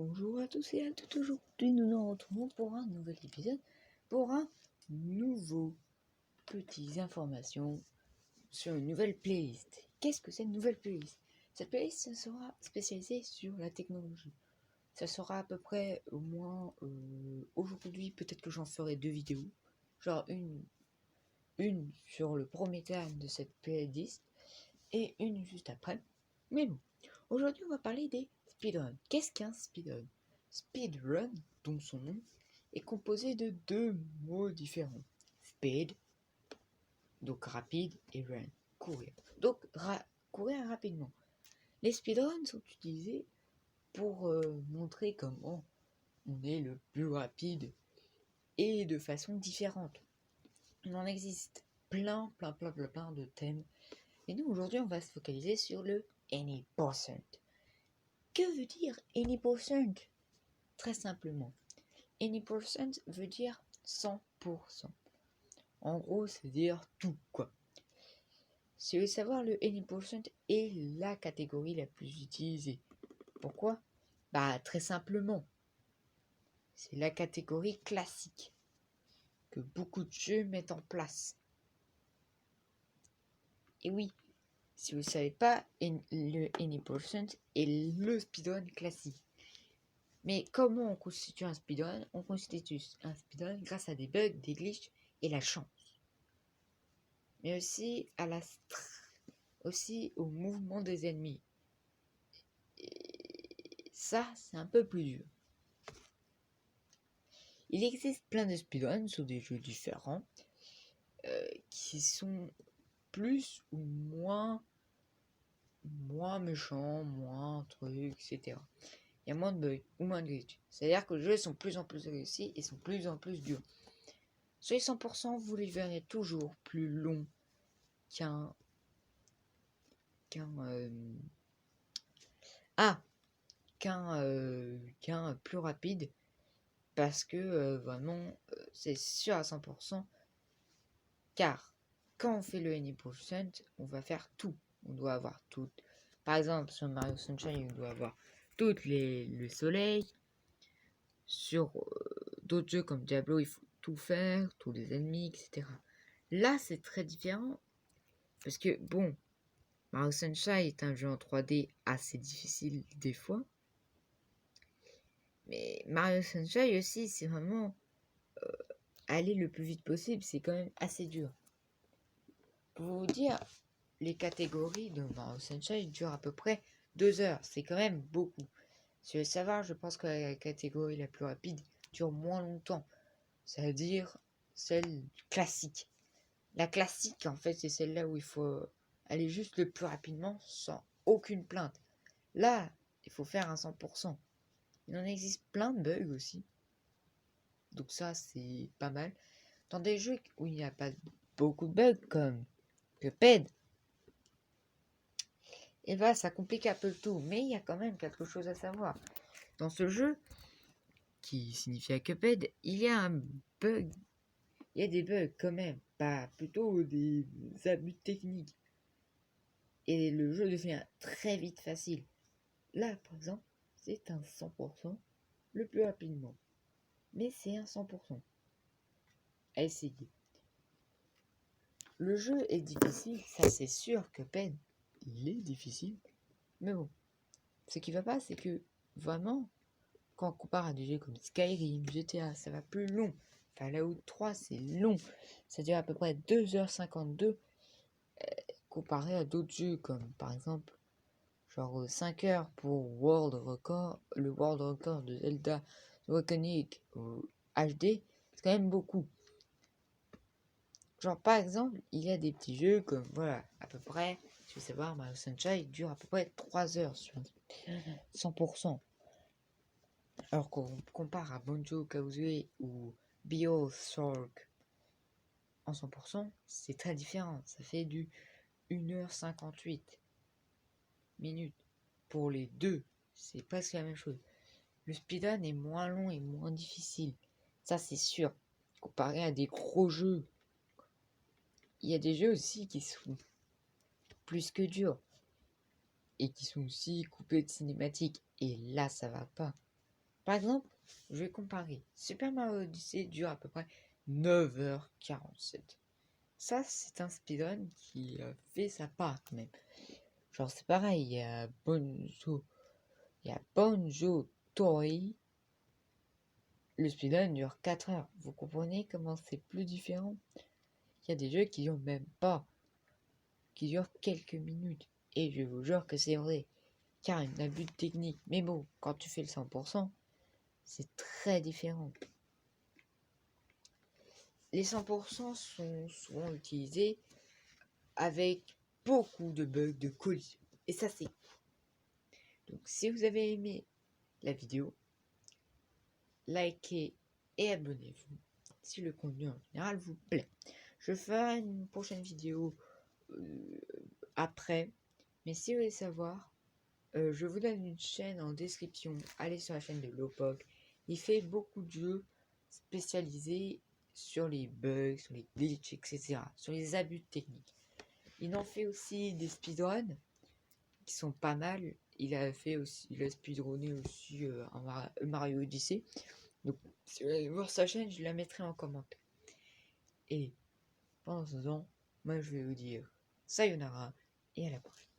Bonjour à tous et à toutes, aujourd'hui nous nous retrouvons pour un nouvel épisode, pour un nouveau petites informations sur une nouvelle playlist. Qu'est-ce que c'est une nouvelle playlist? Cette playlist ça sera spécialisée sur la technologie. Ça sera à peu près au moins aujourd'hui, peut-être que j'en ferai 2 vidéos, genre une sur le premier terme de cette playlist et une juste après. Mais bon, aujourd'hui on va parler des speedruns. Qu'est-ce qu'un speedrun? Speedrun, dont son nom, est composé de deux mots différents. Speed, donc rapide, et run, courir. Donc courir rapidement. Les speedruns sont utilisés pour montrer comment on est le plus rapide et de façon différente. Il en existe plein de thèmes. Et nous aujourd'hui on va se focaliser sur le any percent. Que veut dire any percent? Très simplement, any percent veut dire 100%. En gros, c'est dire tout, quoi. Si vous voulez savoir, le any percent est la catégorie la plus utilisée. Pourquoi? Très simplement, c'est la catégorie classique que beaucoup de jeux mettent en place. Et oui, si vous ne savez pas, le any percent est le speedrun classique. Mais comment on constitue un speedrun? On constitue un speedrun grâce à des bugs, des glitches et la chance. Mais aussi aussi au mouvement des ennemis. Et ça, c'est un peu plus dur. Il existe plein de speedruns sur des jeux différents qui sont plus ou moins méchants, moins trucs, etc. Il y a moins de bugs ou moins de glitch. C'est-à-dire que les jeux sont plus en plus réussis et sont plus en plus durs. Sur les 100%, vous les verrez toujours plus longs qu'un plus rapide, parce que vraiment c'est sûr à 100%, car quand on fait le any percent, on va faire tout. On doit avoir tout. Par exemple, sur Mario Sunshine, on doit avoir toutes le soleil. Sur d'autres jeux comme Diablo, il faut tout faire, tous les ennemis, etc. Là, c'est très différent, parce que bon, Mario Sunshine est un jeu en 3D assez difficile des fois. Mais Mario Sunshine aussi, c'est vraiment aller le plus vite possible, c'est quand même assez dur. Pour vous dire, les catégories de Mario Sunshine durent à peu près 2 heures. C'est quand même beaucoup. Si vous voulez savoir, je pense que la catégorie la plus rapide dure moins longtemps. C'est-à-dire celle classique. La classique, en fait, c'est celle-là où il faut aller juste le plus rapidement sans aucune plainte. Là, il faut faire un 100%. Il en existe plein de bugs aussi. Donc ça, c'est pas mal. Dans des jeux où il n'y a pas beaucoup de bugs comme Cuphead, et ça complique un peu le tout. Mais il y a quand même quelque chose à savoir. Dans ce jeu, qui signifie à Cuphead, il y a un bug. Il y a des bugs quand même, pas plutôt des abus techniques. Et le jeu devient très vite facile. Là, par exemple, c'est un 100% le plus rapidement. Mais c'est un 100%. À essayer. Le jeu est difficile, ça c'est sûr que Cuphead, il est difficile. Mais bon, ce qui va pas, c'est que vraiment, quand on compare à des jeux comme Skyrim, GTA, ça va plus long. Fallout 3, c'est long. Ça dure à peu près 2h52 comparé à d'autres jeux comme par exemple genre 5 heures pour World Record, le World Record de Zelda Awakening HD, c'est quand même beaucoup. Genre par exemple, il y a des petits jeux comme voilà, à peu près, je vais savoir, Mario Sunshine dure à peu près 3 heures sur 100%. Alors qu'on compare à Banjo-Kazooie ou BioShock en 100%, c'est très différent. Ça fait du 1h58 minutes. Pour les deux, c'est presque la même chose. Le speedrun est moins long et moins difficile. Ça, c'est sûr. Comparé à des gros jeux. Il y a des jeux aussi qui sont plus que durs. Et qui sont aussi coupés de cinématiques. Et là, ça va pas. Par exemple, je vais comparer. Super Mario Odyssey dure à peu près 9h47. Ça, c'est un speedrun qui fait sa part quand même. Genre, c'est pareil, il y a Bonjo Tori. Le speedrun dure 4 heures. Vous comprenez comment c'est plus différent? Il y a des jeux qui durent même pas, qui durent quelques minutes. Et je vous jure que c'est vrai, car il y a un abus de technique. Mais bon, quand tu fais le 100%, c'est très différent. Les 100% sont souvent utilisés avec beaucoup de bugs de collision. Et ça, c'est... Donc, si vous avez aimé la vidéo, likez et abonnez-vous si le contenu en général vous plaît. Je ferai une prochaine vidéo après, mais si vous voulez savoir, je vous donne une chaîne en description. Allez sur la chaîne de Lowpoke. Il fait beaucoup de jeux spécialisés sur les bugs, sur les glitches, etc. Sur les abus techniques. Il en fait aussi des speedruns qui sont pas mal. Il a speedrunné aussi un Mario Odyssey. Donc, si vous allez voir sa chaîne, je la mettrai en commentaire. Et pendant ce temps, moi je vais vous dire sayonara et à la prochaine.